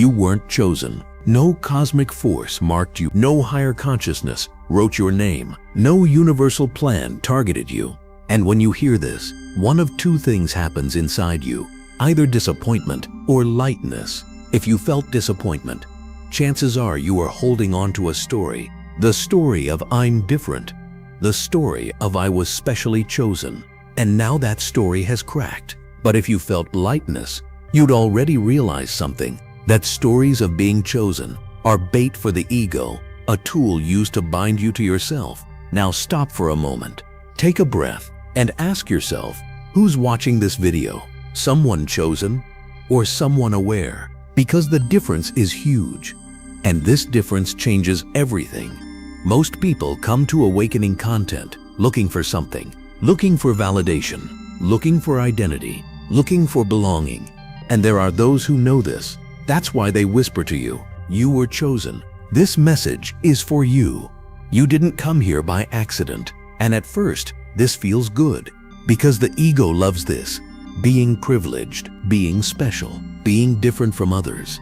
You weren't chosen. No cosmic force marked you. No higher consciousness wrote your name. No universal plan targeted you. And when you hear this, one of two things happens inside you, either disappointment or lightness. If you felt disappointment, chances are you are holding on to a story. The story of I'm different. The story of I was specially chosen. And now that story has cracked. But if you felt lightness, you'd already realized something. That stories of being chosen are bait for the ego, a tool used to bind you to yourself. Now stop for a moment. Take a breath and ask yourself, who's watching this video? Someone chosen or someone aware? Because the difference is huge. And this difference changes everything. Most people come to awakening content looking for something, looking for validation, looking for identity, looking for belonging. And there are those who know this. That's why they whisper to you, you were chosen. This message is for you. You didn't come here by accident. And at first, this feels good because the ego loves this. Being privileged, being special, being different from others.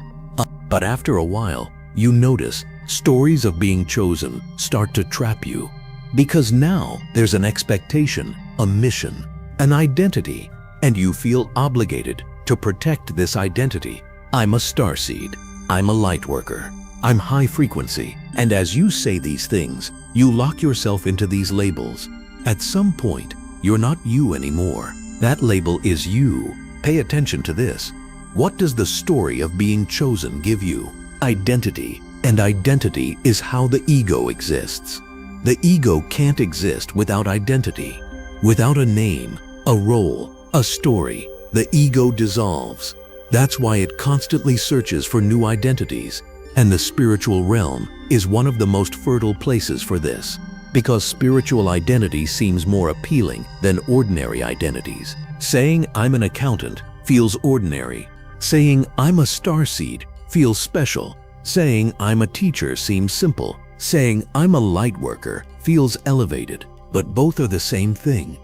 But after a while, you notice stories of being chosen start to trap you. Because now there's an expectation, a mission, an identity, and you feel obligated to protect this identity. I'm a starseed. I'm a light worker. I'm high frequency. And as you say these things, you lock yourself into these labels. At some point, you're not you anymore. That label is you. Pay attention to this. What does the story of being chosen give you? Identity. And identity is how the ego exists. The ego can't exist without identity. Without a name, a role, a story, the ego dissolves. That's why it constantly searches for new identities. And the spiritual realm is one of the most fertile places for this. Because spiritual identity seems more appealing than ordinary identities. Saying I'm an accountant feels ordinary. Saying I'm a starseed feels special. Saying I'm a teacher seems simple. Saying I'm a light worker feels elevated. But both are the same thing.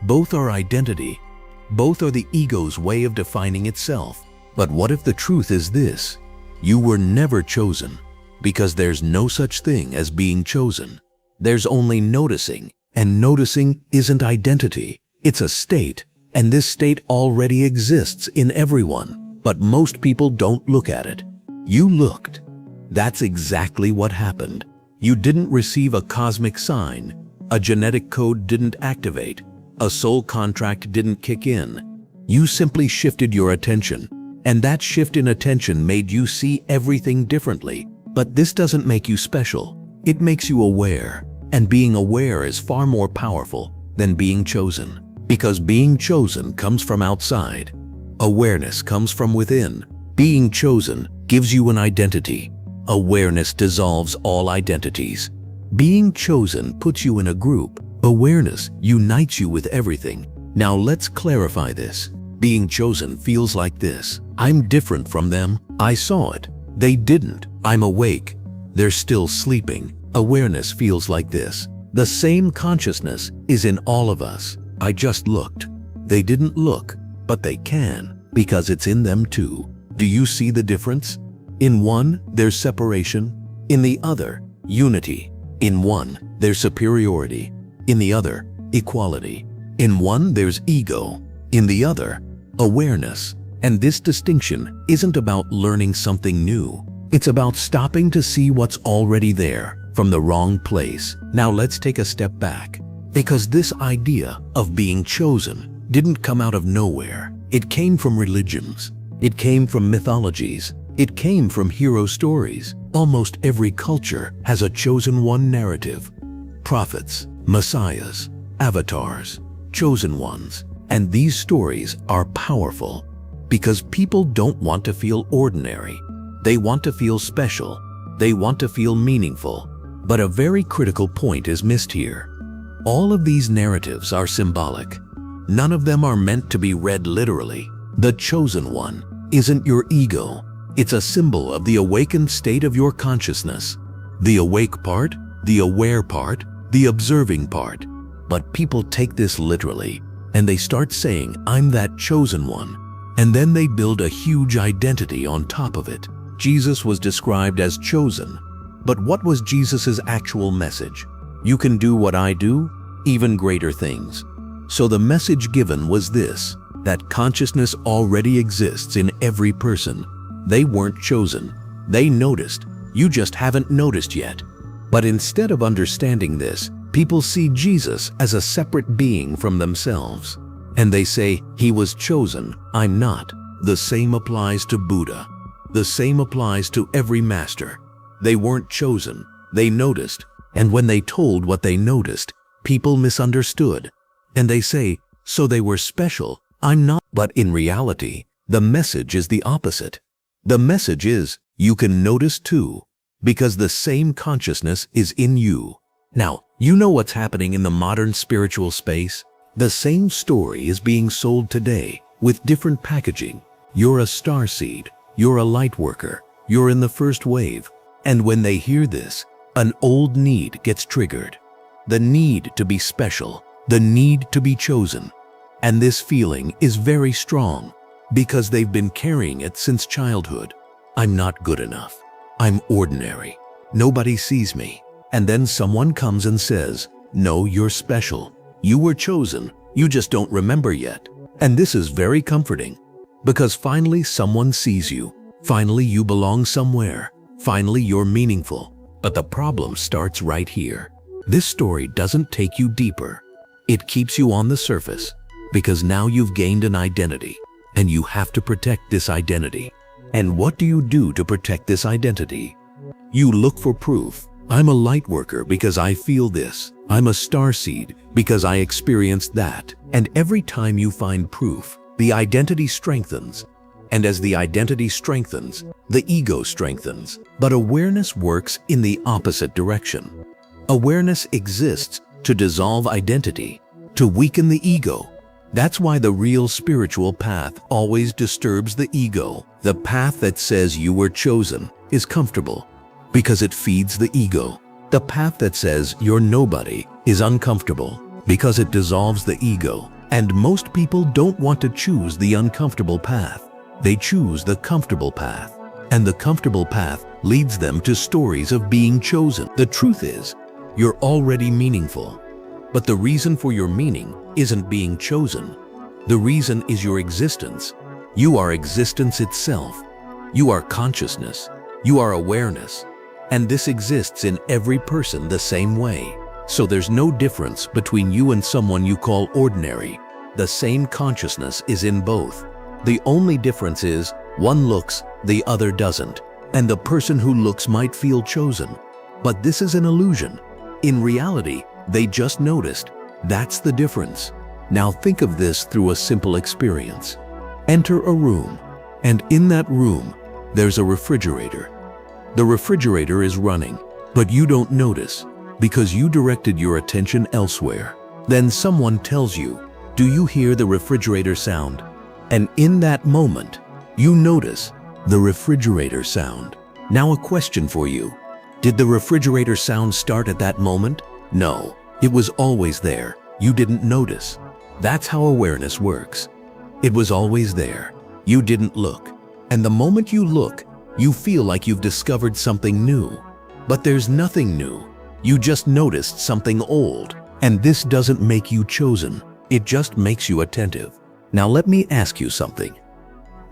Both are identity. Both are the ego's way of defining itself. But what if the truth is this? You were never chosen, because there's no such thing as being chosen. There's only noticing, and noticing isn't identity. It's a state, and this state already exists in everyone. But most people don't look at it. You looked. That's exactly what happened. You didn't receive a cosmic sign. A genetic code didn't activate. A soul contract didn't kick in. You simply shifted your attention. And that shift in attention made you see everything differently. But this doesn't make you special. It makes you aware. And being aware is far more powerful than being chosen. Because being chosen comes from outside. Awareness comes from within. Being chosen gives you an identity. Awareness dissolves all identities. Being chosen puts you in a group. Awareness unites you with everything. Now let's clarify this. Being chosen feels like this. I'm different from them. I saw it. They didn't. I'm awake. They're still sleeping. Awareness feels like this. The same consciousness is in all of us. I just looked. They didn't look, but they can, because it's in them too. Do you see the difference? In one, there's separation. In the other, unity. In one, there's superiority. In the other, equality. In one, there's ego. In the other, awareness. And this distinction isn't about learning something new. It's about stopping to see what's already there from the wrong place. Now let's take a step back. Because this idea of being chosen didn't come out of nowhere. It came from religions. It came from mythologies. It came from hero stories. Almost every culture has a chosen one narrative. Prophets, messiahs, avatars, chosen ones. And these stories are powerful because people don't want to feel ordinary. They want to feel special. They want to feel meaningful. But a very critical point is missed here. All of these narratives are symbolic. None of them are meant to be read literally. The chosen one isn't your ego. It's a symbol of the awakened state of your consciousness. The awake part, the aware part, the observing part. But people take this literally, and they start saying, I'm that chosen one. And then they build a huge identity on top of it. Jesus was described as chosen. But what was Jesus's actual message? You can do what I do, even greater things. So the message given was this, that consciousness already exists in every person. They weren't chosen. They noticed. You just haven't noticed yet. But instead of understanding this, people see Jesus as a separate being from themselves. And they say, he was chosen, I'm not. The same applies to Buddha. The same applies to every master. They weren't chosen. They noticed. And when they told what they noticed, people misunderstood. And they say, so they were special, I'm not. But in reality, the message is the opposite. The message is, you can notice too, because the same consciousness is in you. Now, you know what's happening in the modern spiritual space? The same story is being sold today with different packaging. You're a starseed, you're a light worker, you're in the first wave. And when they hear this, an old need gets triggered. The need to be special, the need to be chosen. And this feeling is very strong because they've been carrying it since childhood. I'm not good enough. I'm ordinary. Nobody sees me. And then someone comes and says, no, you're special. You were chosen. You just don't remember yet. And this is very comforting because finally someone sees you. Finally you belong somewhere. Finally you're meaningful. But the problem starts right here. This story doesn't take you deeper. It keeps you on the surface because now you've gained an identity and you have to protect this identity. And what do you do to protect this identity? You look for proof. I'm a light worker because I feel this. I'm a starseed because I experienced that. And every time you find proof, the identity strengthens. And as the identity strengthens, the ego strengthens. But awareness works in the opposite direction. Awareness exists to dissolve identity, to weaken the ego. That's why the real spiritual path always disturbs the ego. The path that says you were chosen is comfortable because it feeds the ego. The path that says you're nobody is uncomfortable because it dissolves the ego. And most people don't want to choose the uncomfortable path. They choose the comfortable path. And the comfortable path leads them to stories of being chosen. The truth is, you're already meaningful. But the reason for your meaning isn't being chosen. The reason is your existence. You are existence itself. You are consciousness. You are awareness. And this exists in every person the same way. So there's no difference between you and someone you call ordinary. The same consciousness is in both. The only difference is one looks, the other doesn't. And the person who looks might feel chosen. But this is an illusion. In reality, they just noticed. That's the difference. Now think of this through a simple experience. Enter a room, and in that room, there's a refrigerator. The refrigerator is running, but you don't notice because you directed your attention elsewhere. Then someone tells you, do you hear the refrigerator sound? And in that moment, you notice the refrigerator sound. Now a question for you. Did the refrigerator sound start at that moment? No, it was always there. You didn't notice. That's how awareness works. It was always there. You didn't look. And the moment you look, you feel like you've discovered something new. But there's nothing new. You just noticed something old. And this doesn't make you chosen. It just makes you attentive. Now let me ask you something.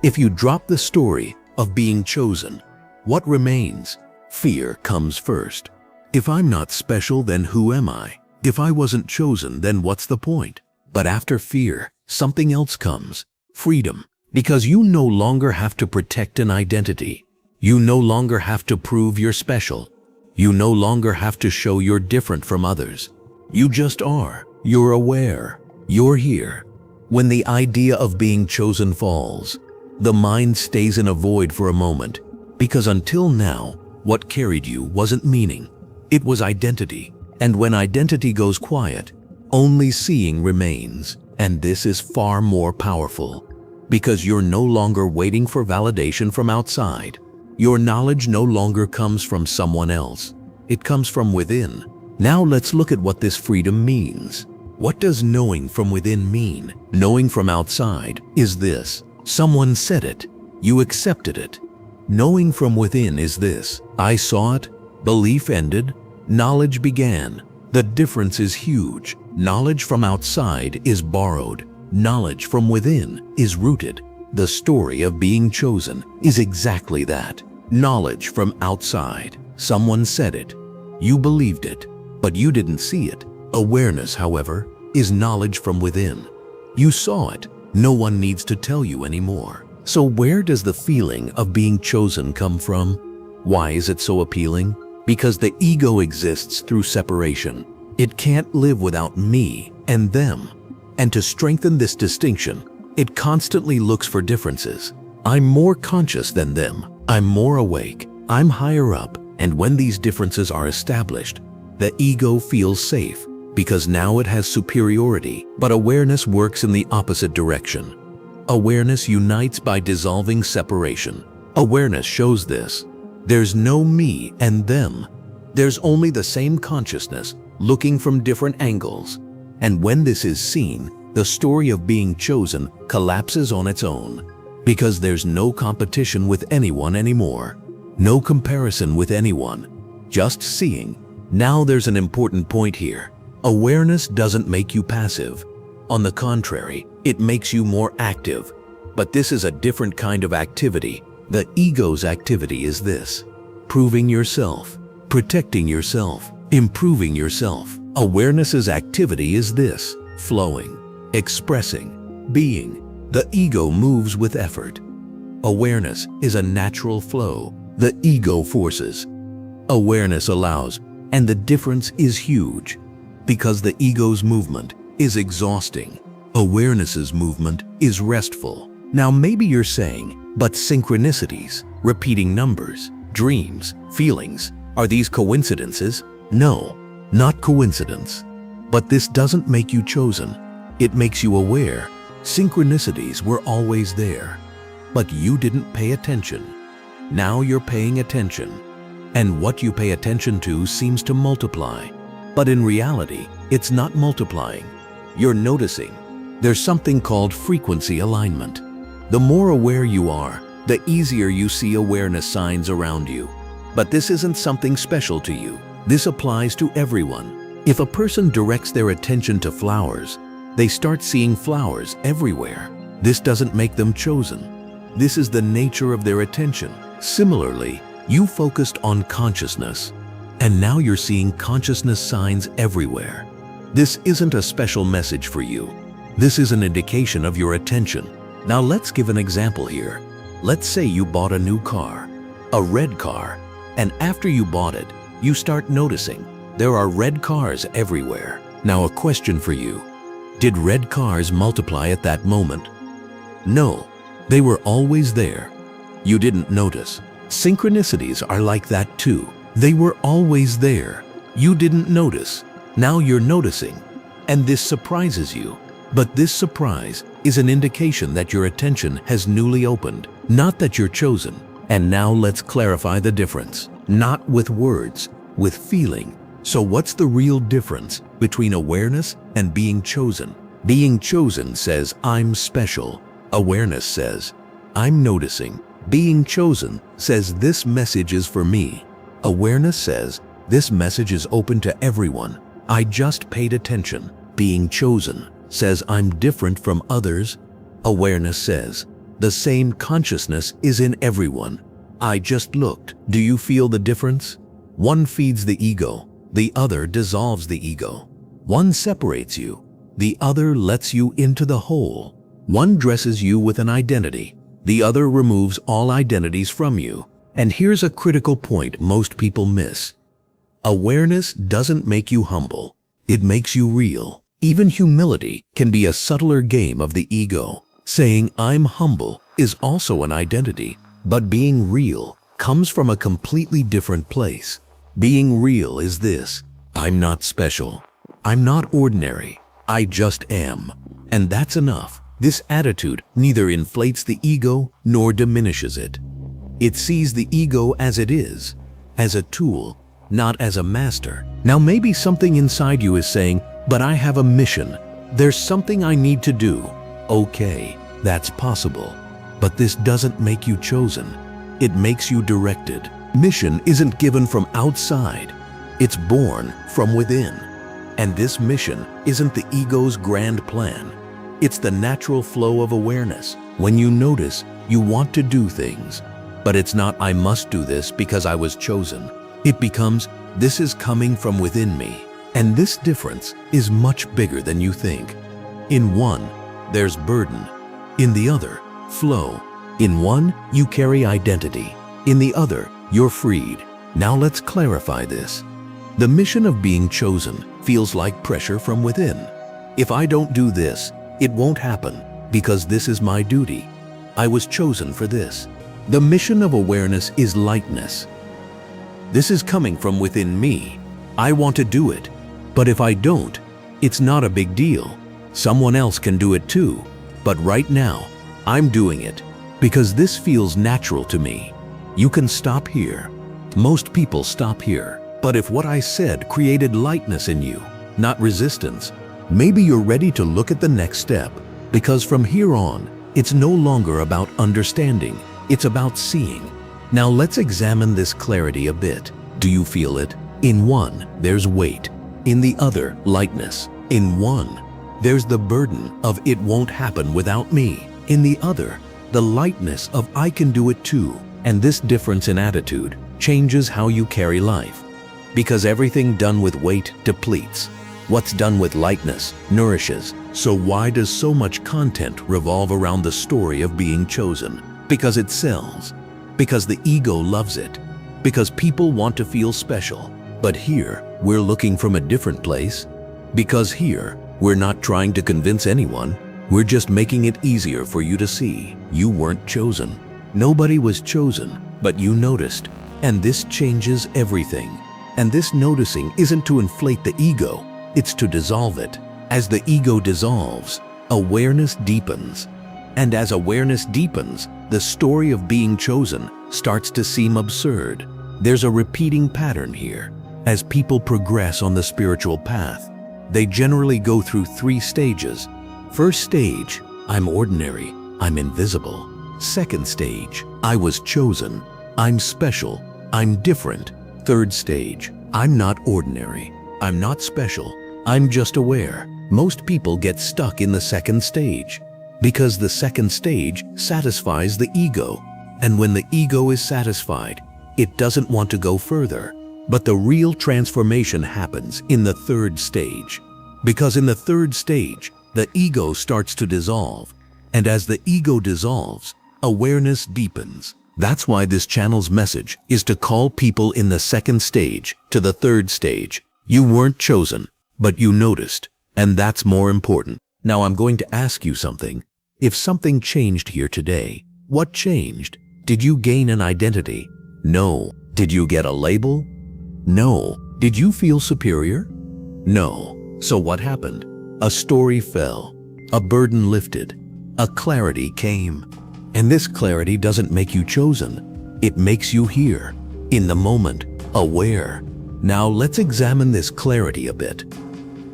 If you drop the story of being chosen, what remains? Fear comes first. If I'm not special, then who am I? If I wasn't chosen, then what's the point? But after fear, something else comes. Freedom. Because you no longer have to protect an identity. You no longer have to prove you're special. You no longer have to show you're different from others. You just are. You're aware. You're here. When the idea of being chosen falls, the mind stays in a void for a moment, because until now, what carried you wasn't meaning. It was identity. And when identity goes quiet, only seeing remains. And this is far more powerful, because you're no longer waiting for validation from outside. Your knowledge no longer comes from someone else. It comes from within. Now let's look at what this freedom means. What does knowing from within mean? Knowing from outside is this. Someone said it. You accepted it. Knowing from within is this: I saw it, belief ended, knowledge began. The difference is huge. Knowledge from outside is borrowed. Knowledge from within is rooted. The story of being chosen is exactly that. Knowledge from outside. Someone said it. You believed it, but you didn't see it. Awareness, however, is knowledge from within. You saw it. No one needs to tell you anymore. So where does the feeling of being chosen come from? Why is it so appealing? Because the ego exists through separation. It can't live without me and them. And to strengthen this distinction, it constantly looks for differences. I'm more conscious than them. I'm more awake. I'm higher up. And when these differences are established, the ego feels safe because now it has superiority. But awareness works in the opposite direction. Awareness unites by dissolving separation. Awareness shows this. There's no me and them. There's only the same consciousness looking from different angles. And when this is seen, the story of being chosen collapses on its own because there's no competition with anyone anymore. No comparison with anyone. Just seeing. Now there's an important point here. Awareness doesn't make you passive. On the contrary, it makes you more active. But this is a different kind of activity. The ego's activity is this: proving yourself, protecting yourself, improving yourself. Awareness's activity is this: flowing, expressing, being. The ego moves with effort. Awareness is a natural flow. The ego forces. Awareness allows, and the difference is huge because the ego's movement is exhausting. Awareness's movement is restful. Now maybe you're saying, but synchronicities, repeating numbers, dreams, feelings, are these coincidences? No, not coincidence. But this doesn't make you chosen. It makes you aware. Synchronicities were always there, but you didn't pay attention. Now you're paying attention, and what you pay attention to seems to multiply. But in reality, it's not multiplying. You're noticing. There's something called frequency alignment. The more aware you are, the easier you see awareness signs around you. But this isn't something special to you. This applies to everyone. If a person directs their attention to flowers, they start seeing flowers everywhere. This doesn't make them chosen. This is the nature of their attention. Similarly, you focused on consciousness, and now you're seeing consciousness signs everywhere. This isn't a special message for you. This is an indication of your attention. Now let's give an example here. Let's say you bought a new car, a red car, and after you bought it, you start noticing there are red cars everywhere. Now a question for you. Did red cars multiply at that moment? No, they were always there. You didn't notice. Synchronicities are like that too. They were always there. You didn't notice. Now you're noticing, and this surprises you. But this surprise is an indication that your attention has newly opened, not that you're chosen. And now let's clarify the difference. Not with words, with feeling. So what's the real difference between awareness and being chosen? Being chosen says, I'm special. Awareness says, I'm noticing. Being chosen says, this message is for me. Awareness says, this message is open to everyone. I just paid attention. Being chosen says, I'm different from others. Awareness says, the same consciousness is in everyone. I just looked. Do you feel the difference? One feeds the ego. The other dissolves the ego. One separates you. The other lets you into the whole. One dresses you with an identity. The other removes all identities from you. And here's a critical point most people miss. Awareness doesn't make you humble. It makes you real. Even humility can be a subtler game of the ego. Saying I'm humble is also an identity, but being real comes from a completely different place. Being real is this: I'm not special. I'm not ordinary. I just am. And that's enough. This attitude neither inflates the ego nor diminishes it. It sees the ego as it is, as a tool, not as a master. Now maybe something inside you is saying, but I have a mission. There's something I need to do. Okay, that's possible. But this doesn't make you chosen. It makes you directed. Mission isn't given from outside. It's born from within. And this mission isn't the ego's grand plan. It's the natural flow of awareness. When you notice, you want to do things. But it's not, I must do this because I was chosen. It becomes, this is coming from within me. And this difference is much bigger than you think. In one, there's burden. In the other, flow. In one, you carry identity. In the other, you're freed. Now let's clarify this. The mission of being chosen feels like pressure from within. If I don't do this, it won't happen because this is my duty. I was chosen for this. The mission of awareness is lightness. This is coming from within me. I want to do it. But if I don't, it's not a big deal. Someone else can do it too. But right now, I'm doing it because this feels natural to me. You can stop here. Most people stop here. But if what I said created lightness in you, not resistance, maybe you're ready to look at the next step. Because from here on, it's no longer about understanding. It's about seeing. Now let's examine this clarity a bit. Do you feel it? In one, there's weight. In the other, lightness. In one, there's the burden of it won't happen without me. In the other, the lightness of I can do it too. And this difference in attitude changes how you carry life. Because everything done with weight depletes. What's done with lightness nourishes. So why does so much content revolve around the story of being chosen? Because it sells. Because the ego loves it. Because people want to feel special. But here, we're looking from a different place. Because here, we're not trying to convince anyone. We're just making it easier for you to see. You weren't chosen. Nobody was chosen, but you noticed. And this changes everything. And this noticing isn't to inflate the ego, it's to dissolve it. As the ego dissolves, awareness deepens. And as awareness deepens, the story of being chosen starts to seem absurd. There's a repeating pattern here. As people progress on the spiritual path, they generally go through 3 stages. First stage, I'm ordinary, I'm invisible. Second stage, I was chosen, I'm special, I'm different. Third stage, I'm not ordinary, I'm not special, I'm just aware. Most people get stuck in the second stage because the second stage satisfies the ego. And when the ego is satisfied, it doesn't want to go further. But the real transformation happens in the third stage. Because in the third stage, the ego starts to dissolve. And as the ego dissolves, awareness deepens. That's why this channel's message is to call people in the second stage to the third stage. You weren't chosen, but you noticed, and that's more important. Now I'm going to ask you something. If something changed here today, what changed? Did you gain an identity? No. Did you get a label? No. Did you feel superior? No. So what happened? A story fell, a burden lifted, a clarity came. And this clarity doesn't make you chosen. It makes you here, in the moment, aware. Now let's examine this clarity a bit.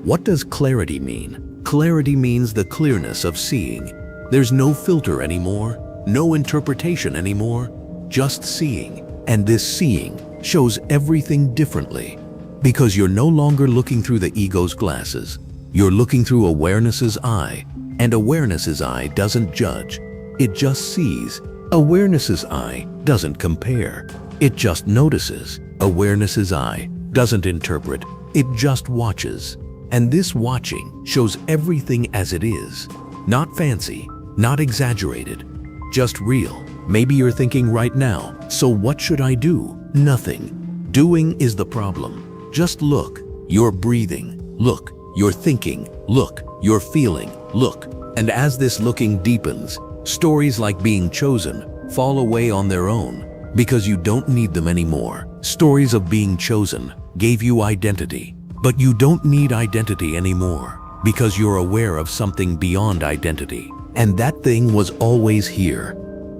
What does clarity mean? Clarity means the clearness of seeing. There's no filter anymore, no interpretation anymore, just seeing. And this seeing shows everything differently. Because you're no longer looking through the ego's glasses. You're looking through awareness's eye. And awareness's eye doesn't judge. It just sees. Awareness's eye doesn't compare. It just notices. Awareness's eye doesn't interpret. It just watches. And this watching shows everything as it is. Not fancy, not exaggerated, just real. Maybe you're thinking right now, so what should I do? Nothing. Doing is the problem. Just look. You're breathing. Look. You're thinking. Look. You're feeling. Look. And as this looking deepens, stories like being chosen fall away on their own because you don't need them anymore. Stories of being chosen gave you identity, but you don't need identity anymore because you're aware of something beyond identity. And that thing was always here.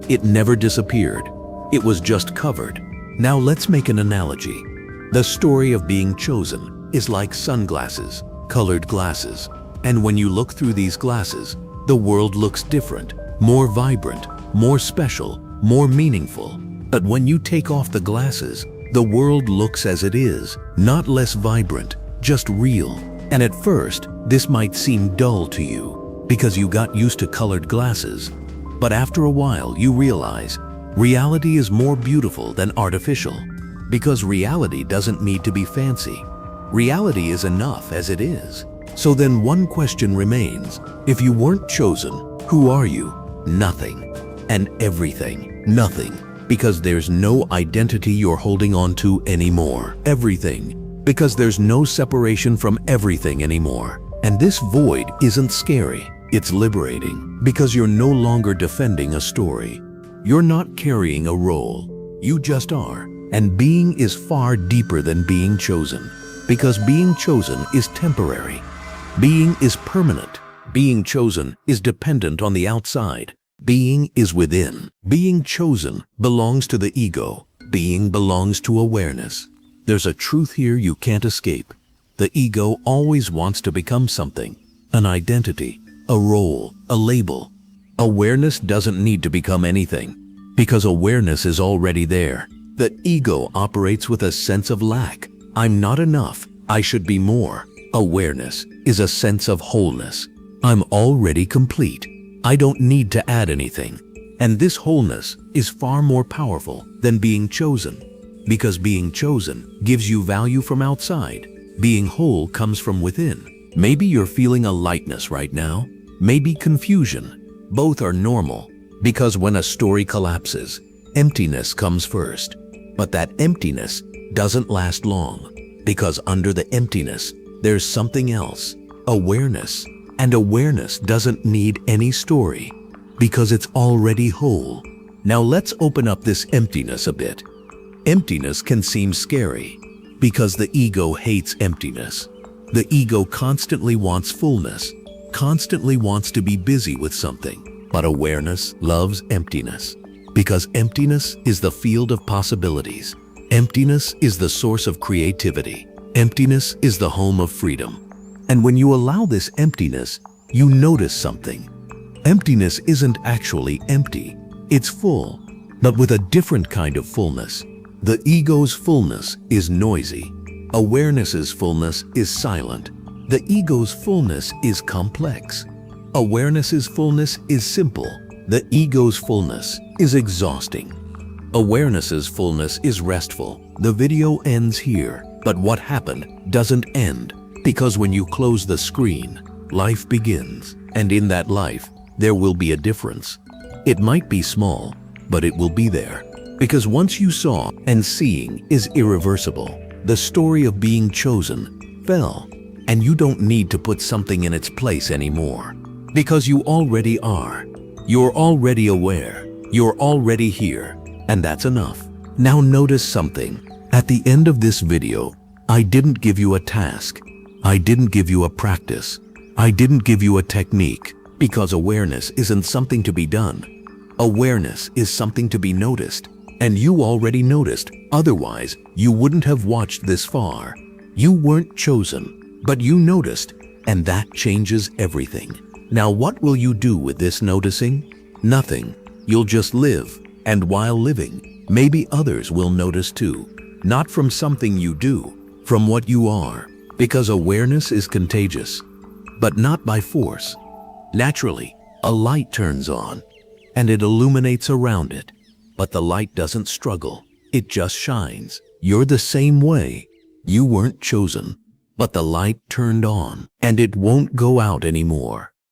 It never disappeared. It was just covered. Now let's make an analogy. The story of being chosen is like sunglasses, colored glasses. And when you look through these glasses, the world looks different, more vibrant, more special, more meaningful. But when you take off the glasses, the world looks as it is, not less vibrant, just real. And at first, this might seem dull to you, because you got used to colored glasses. But after a while, you realize reality is more beautiful than artificial. Because reality doesn't need to be fancy. Reality is enough as it is. So then one question remains. If you weren't chosen, who are you? Nothing. And everything. Nothing. Because there's no identity you're holding on to anymore. Everything. Because there's no separation from everything anymore. And this void isn't scary. It's liberating. Because you're no longer defending a story. You're not carrying a role. You just are. And being is far deeper than being chosen. Because being chosen is temporary. Being is permanent. Being chosen is dependent on the outside. Being is within. Being chosen belongs to the ego. Being belongs to awareness. There's a truth here you can't escape. The ego always wants to become something. An identity, a role, a label. Awareness doesn't need to become anything, because awareness is already there. The ego operates with a sense of lack. I'm not enough. I should be more. Awareness is a sense of wholeness. I'm already complete. I don't need to add anything. And this wholeness is far more powerful than being chosen. Because being chosen gives you value from outside. Being whole comes from within. Maybe you're feeling a lightness right now. Maybe confusion. Both are normal. Because when a story collapses, emptiness comes first. But that emptiness doesn't last long. Because under the emptiness, there's something else. Awareness. And awareness doesn't need any story, because it's already whole. Now let's open up this emptiness a bit. Emptiness can seem scary, because the ego hates emptiness. The ego constantly wants fullness, constantly wants to be busy with something. But awareness loves emptiness, because emptiness is the field of possibilities. Emptiness is the source of creativity. Emptiness is the home of freedom. And when you allow this emptiness, you notice something. Emptiness isn't actually empty. It's full, but with a different kind of fullness. The ego's fullness is noisy. Awareness's fullness is silent. The ego's fullness is complex. Awareness's fullness is simple. The ego's fullness is exhausting. Awareness's fullness is restful. The video ends here, but what happened doesn't end. Because when you close the screen, life begins. And in that life, there will be a difference. It might be small, but it will be there. Because once you saw, and seeing is irreversible, the story of being chosen fell. And you don't need to put something in its place anymore. Because you already are. You're already aware. You're already here. And that's enough. Now notice something. At the end of this video, I didn't give you a task. I didn't give you a practice. I didn't give you a technique, because awareness isn't something to be done. Awareness is something to be noticed, and you already noticed, otherwise you wouldn't have watched this far. You weren't chosen, but you noticed, and that changes everything. Now what will you do with this noticing? Nothing. You'll just live, and while living, maybe others will notice too. Not from something you do, from what you are. Because awareness is contagious, but not by force. Naturally, a light turns on, and it illuminates around it. But the light doesn't struggle, it just shines. You're the same way. You weren't chosen, but the light turned on, and it won't go out anymore.